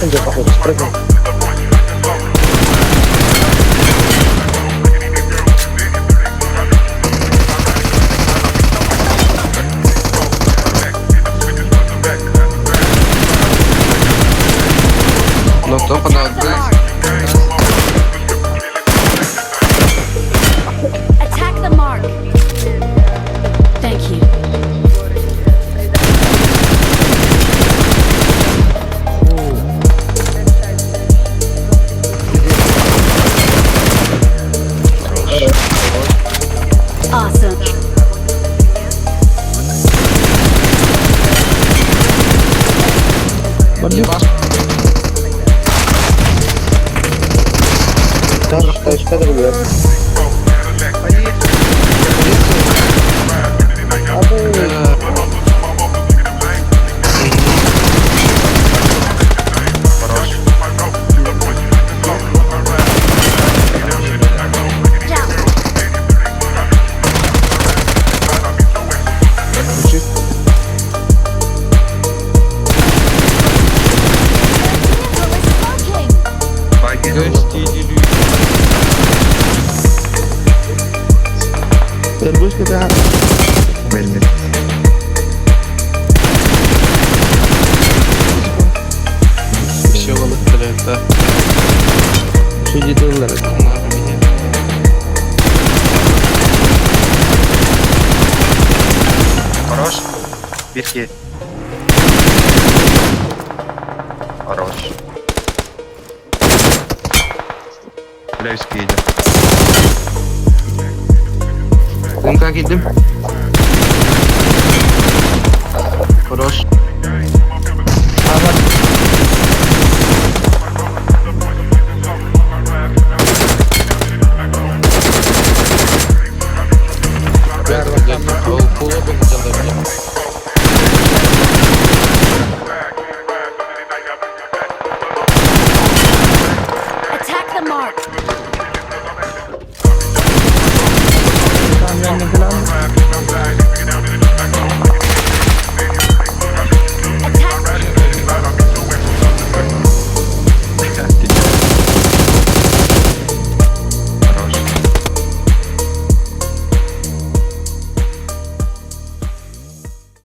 Где походу спрыгнул? Но кто подал? Attack the mark. Thank you. Awesome. Что другое? Terus kita Belli. Все это. suci dolar. Хорош. Битки. Хорош. Левский идет. Конка gittim. Хорош. Attack the mark.